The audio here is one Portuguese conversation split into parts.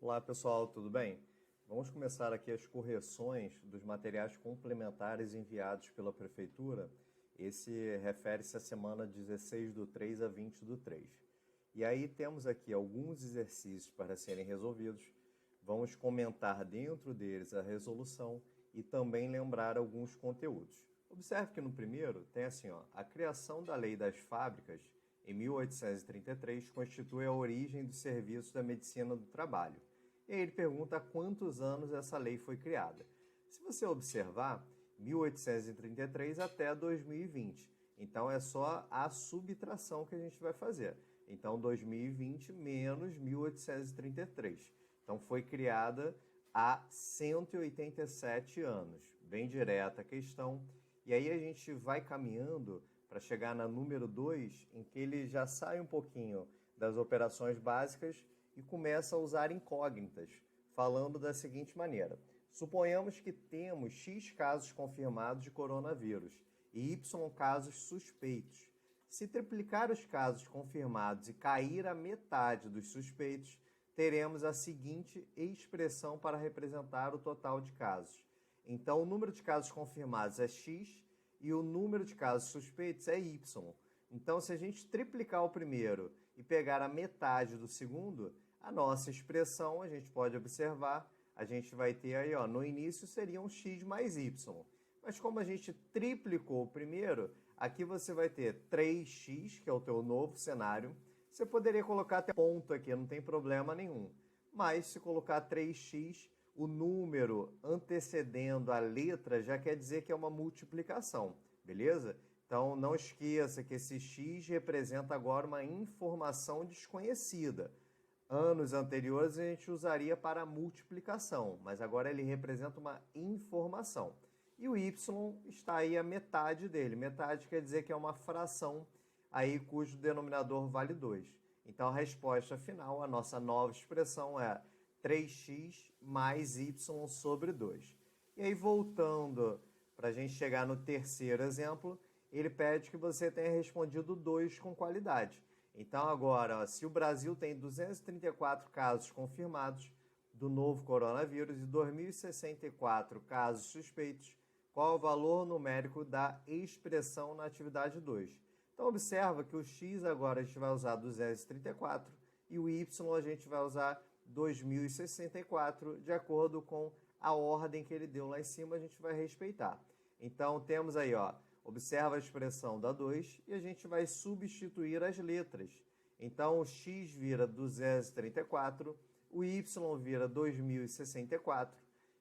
Olá pessoal, tudo bem? Vamos começar aqui as correções dos materiais complementares enviados pela Prefeitura. Esse refere-se à semana 16/3 a 20/3. E aí temos aqui alguns exercícios para serem resolvidos. Vamos comentar dentro deles a resolução e também lembrar alguns conteúdos. Observe que no primeiro tem assim, a criação da Lei das Fábricas em 1833 constitui a origem dos serviços da medicina do trabalho. E aí ele pergunta há quantos anos essa lei foi criada. Se você observar, 1833 até 2020. Então é só a subtração que a gente vai fazer. Então 2020 menos 1833. Então foi criada há 187 anos. Bem direta a questão. E aí a gente vai caminhando para chegar na número 2, em que ele já sai um pouquinho das operações básicas e começa a usar incógnitas, falando da seguinte maneira. Suponhamos que temos X casos confirmados de coronavírus e Y casos suspeitos. Se triplicar os casos confirmados e cair a metade dos suspeitos, teremos a seguinte expressão para representar o total de casos. Então, o número de casos confirmados é X e o número de casos suspeitos é Y. Então, se a gente triplicar o primeiro e pegar a metade do segundo, a nossa expressão, a gente pode observar, a gente vai ter aí, no início seriam X mais Y. Mas como a gente triplicou o primeiro, aqui você vai ter 3x, que é o teu novo cenário. Você poderia colocar até ponto aqui, não tem problema nenhum. Mas se colocar 3x, o número antecedendo a letra já quer dizer que é uma multiplicação, beleza? Então não esqueça que esse x representa agora uma informação desconhecida. Anos anteriores a gente usaria para multiplicação, mas agora ele representa uma informação. E o y está aí a metade dele. Metade quer dizer que é uma fração aí cujo denominador vale 2. Então a resposta final, a nossa nova expressão é 3x mais y sobre 2. E aí voltando para a gente chegar no terceiro exemplo, ele pede que você tenha respondido 2 com qualidade. Então agora, se o Brasil tem 234 casos confirmados do novo coronavírus e 2.064 casos suspeitos, qual o valor numérico da expressão na atividade 2? Então observa que o x agora a gente vai usar 234 e o y a gente vai usar 2064, de acordo com a ordem que ele deu lá em cima, a gente vai respeitar. Então temos aí, observa a expressão da 2 e a gente vai substituir as letras. Então o x vira 234, o y vira 2064,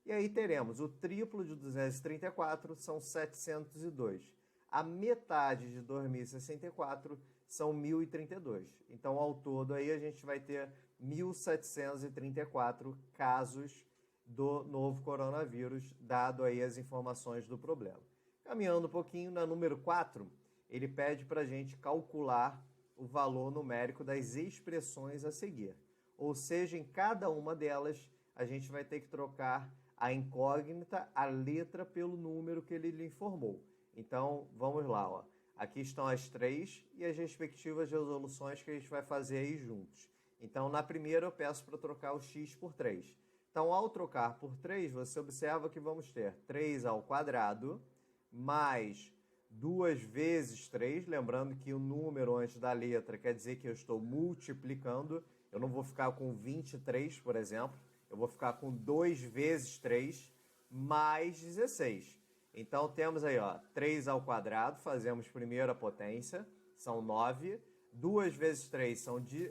e aí teremos o triplo de 234 são 702. A metade de 2064 são 1032. Então, ao todo, aí a gente vai ter 1734 casos do novo coronavírus, dado aí as informações do problema. Caminhando um pouquinho, na número 4, ele pede para a gente calcular o valor numérico das expressões a seguir. Ou seja, em cada uma delas, a gente vai ter que trocar a incógnita, a letra, pelo número que ele lhe informou. Então, vamos lá. Aqui estão as 3 e as respectivas resoluções que a gente vai fazer aí juntos. Então, na primeira, eu peço para trocar o x por 3. Então, ao trocar por 3, você observa que vamos ter 3 ao quadrado mais 2 vezes 3. Lembrando que o número antes da letra quer dizer que eu estou multiplicando. Eu não vou ficar com 23, por exemplo. Eu vou ficar com 2 vezes 3 mais 16. Então, temos aí, 3 ao quadrado, fazemos primeiro a potência, são 9. 2 vezes 3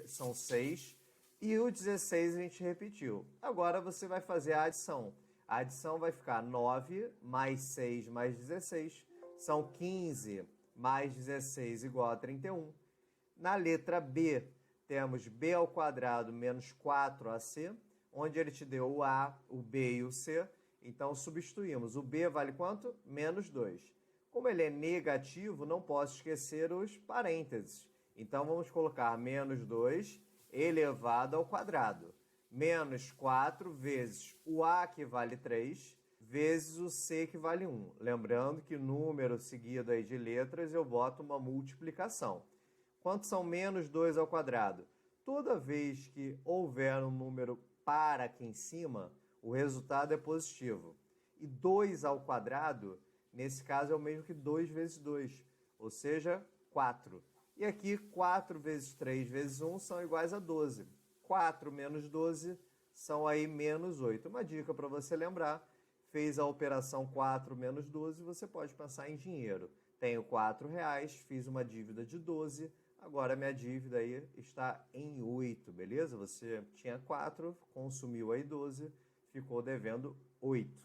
são 6. E o 16 a gente repetiu. Agora você vai fazer a adição. A adição vai ficar 9 mais 6 mais 16. São 15 mais 16 igual a 31. Na letra B, temos b ao quadrado menos 4ac, onde ele te deu o a, o b e o c. Então, substituímos. O b vale quanto? Menos 2. Como ele é negativo, não posso esquecer os parênteses. Então, vamos colocar menos 2 elevado ao quadrado. Menos 4 vezes o a, que vale 3, vezes o c, que vale 1. Lembrando que número seguido aí de letras, eu boto uma multiplicação. Quanto são menos 2 ao quadrado? Toda vez que houver um número para aqui em cima, o resultado é positivo. E 2 ao quadrado, nesse caso, é o mesmo que 2 vezes 2, ou seja, 4. E aqui, 4 vezes 3 vezes 1 são iguais a 12. 4 menos 12 são aí menos 8. Uma dica para você lembrar, fez a operação 4 menos 12, você pode pensar em dinheiro. Tenho R$4, fiz uma dívida de 12, agora minha dívida aí está em 8, beleza? Você tinha 4, consumiu aí 12, ficou devendo 8.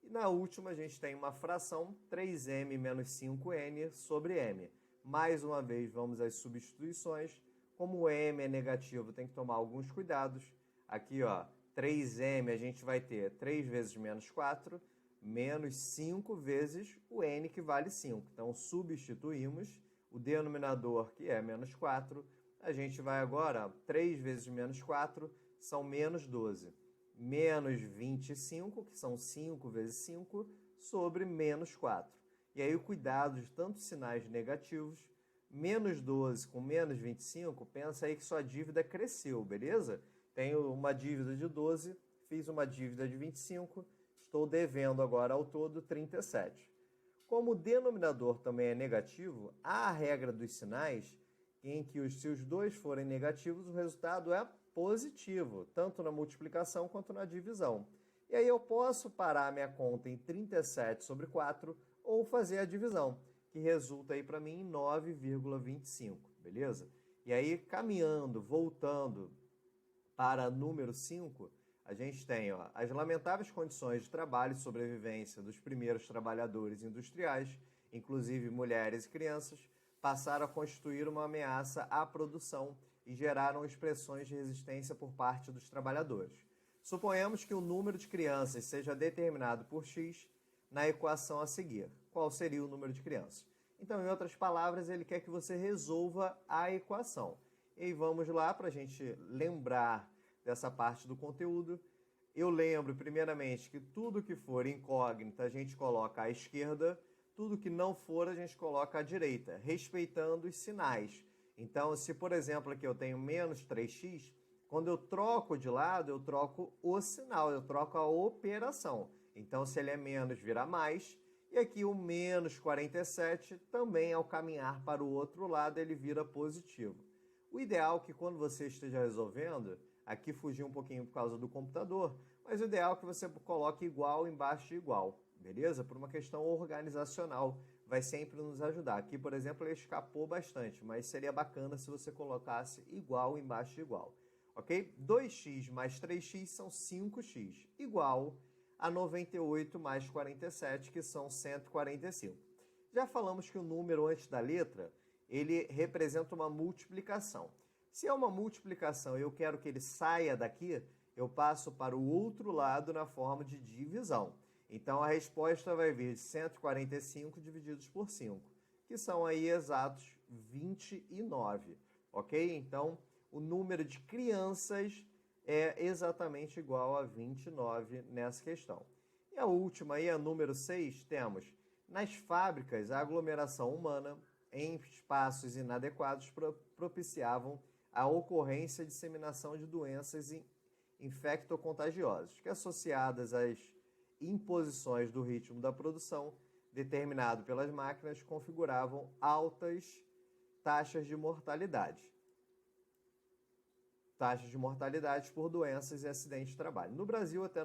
E na última a gente tem uma fração 3m menos 5n sobre m. Mais uma vez vamos às substituições. Como o m é negativo, tem que tomar alguns cuidados. Aqui, ó, 3m a gente vai ter 3 vezes menos 4, menos 5 vezes o n, que vale 5. Então, substituímos o denominador, que é menos 4. A gente vai agora, 3 vezes menos 4 são menos 12. Menos 25, que são 5 vezes 5, sobre menos 4. E aí o cuidado de tantos sinais negativos, menos 12 com menos 25, pensa aí que sua dívida cresceu, beleza? Tenho uma dívida de 12, fiz uma dívida de 25, estou devendo agora ao todo 37. Como o denominador também é negativo, há a regra dos sinais em que se os dois forem negativos, o resultado é positivo, tanto na multiplicação quanto na divisão. E aí eu posso parar a minha conta em 37 sobre 4 ou fazer a divisão, que resulta aí para mim em 9,25, beleza? E aí, caminhando, voltando para número 5, a gente tem as lamentáveis condições de trabalho e sobrevivência dos primeiros trabalhadores industriais, inclusive mulheres e crianças, passaram a constituir uma ameaça à produção e geraram expressões de resistência por parte dos trabalhadores. Suponhamos que o número de crianças seja determinado por x na equação a seguir. Qual seria o número de crianças? Então, em outras palavras, ele quer que você resolva a equação. E aí vamos lá para a gente lembrar dessa parte do conteúdo. Eu lembro, primeiramente, que tudo que for incógnita a gente coloca à esquerda, tudo que não for a gente coloca à direita, respeitando os sinais. Então, se por exemplo aqui eu tenho menos 3x, quando eu troco de lado, eu troco o sinal, eu troco a operação. Então, se ele é menos, vira mais. E aqui o menos 47, também ao caminhar para o outro lado, ele vira positivo. O ideal é que quando você esteja resolvendo, aqui fugiu um pouquinho por causa do computador, mas o ideal é que você coloque igual embaixo de igual, beleza? Por uma questão organizacional, vai sempre nos ajudar. Aqui, por exemplo, ele escapou bastante, mas seria bacana se você colocasse igual embaixo de igual, ok? 2x mais 3x são 5x, igual a 98 mais 47, que são 145. Já falamos que o número antes da letra, ele representa uma multiplicação. Se é uma multiplicação e eu quero que ele saia daqui, eu passo para o outro lado na forma de divisão. Então, a resposta vai vir de 145 divididos por 5, que são aí exatos 29, ok? Então, o número de crianças é exatamente igual a 29 nessa questão. E a última aí, a número 6, temos nas fábricas a aglomeração humana em espaços inadequados propiciavam a ocorrência e disseminação de doenças infectocontagiosas, que associadas às imposições do ritmo da produção determinado pelas máquinas configuravam altas taxas de mortalidade. Taxas de mortalidade por doenças e acidentes de trabalho. No Brasil, até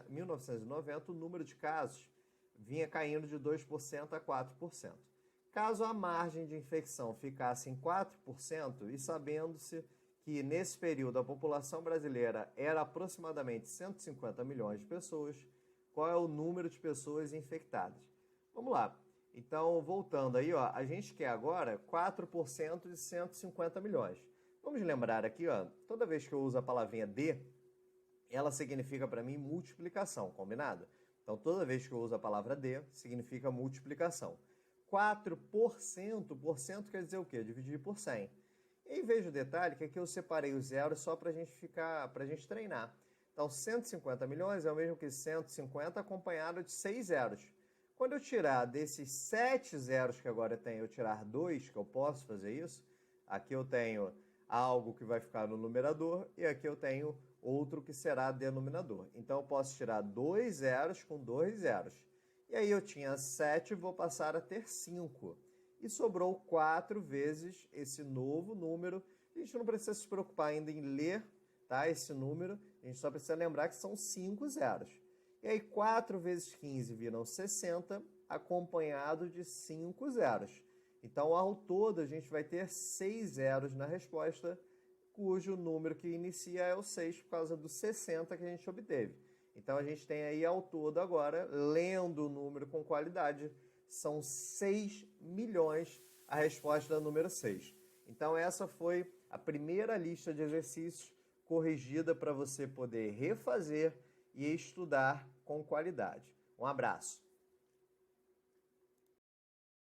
1990, o número de casos vinha caindo de 2% a 4%. Caso a margem de infecção ficasse em 4%, e sabendo-se que nesse período a população brasileira era aproximadamente 150 milhões de pessoas, qual é o número de pessoas infectadas? Vamos lá. Então, voltando aí, a gente quer agora 4% de 150 milhões. Vamos lembrar aqui, toda vez que eu uso a palavrinha de, ela significa para mim multiplicação, combinado? Então, toda vez que eu uso a palavra de, significa multiplicação. 4% quer dizer o quê? Dividir por 100. E aí veja o detalhe que aqui eu separei os zeros só para a gente treinar. Então, 150 milhões é o mesmo que 150 acompanhado de 6 zeros. Quando eu tirar desses 7 zeros que agora eu tenho, eu tirar 2, que eu posso fazer isso, aqui eu tenho algo que vai ficar no numerador e aqui eu tenho outro que será denominador. Então, eu posso tirar 2 zeros com 2 zeros. E aí eu tinha 7, vou passar a ter 5. E sobrou 4 vezes esse novo número. A gente não precisa se preocupar ainda em ler, tá, esse número. A gente só precisa lembrar que são 5 zeros. E aí 4 vezes 15 viram 60, acompanhado de 5 zeros. Então, ao todo, a gente vai ter 6 zeros na resposta, cujo número que inicia é o 6 por causa do 60 que a gente obteve. Então, a gente tem aí ao todo agora, lendo o número com qualidade, são 6 milhões a resposta número 6. Então, essa foi a primeira lista de exercícios corrigida para você poder refazer e estudar com qualidade. Um abraço.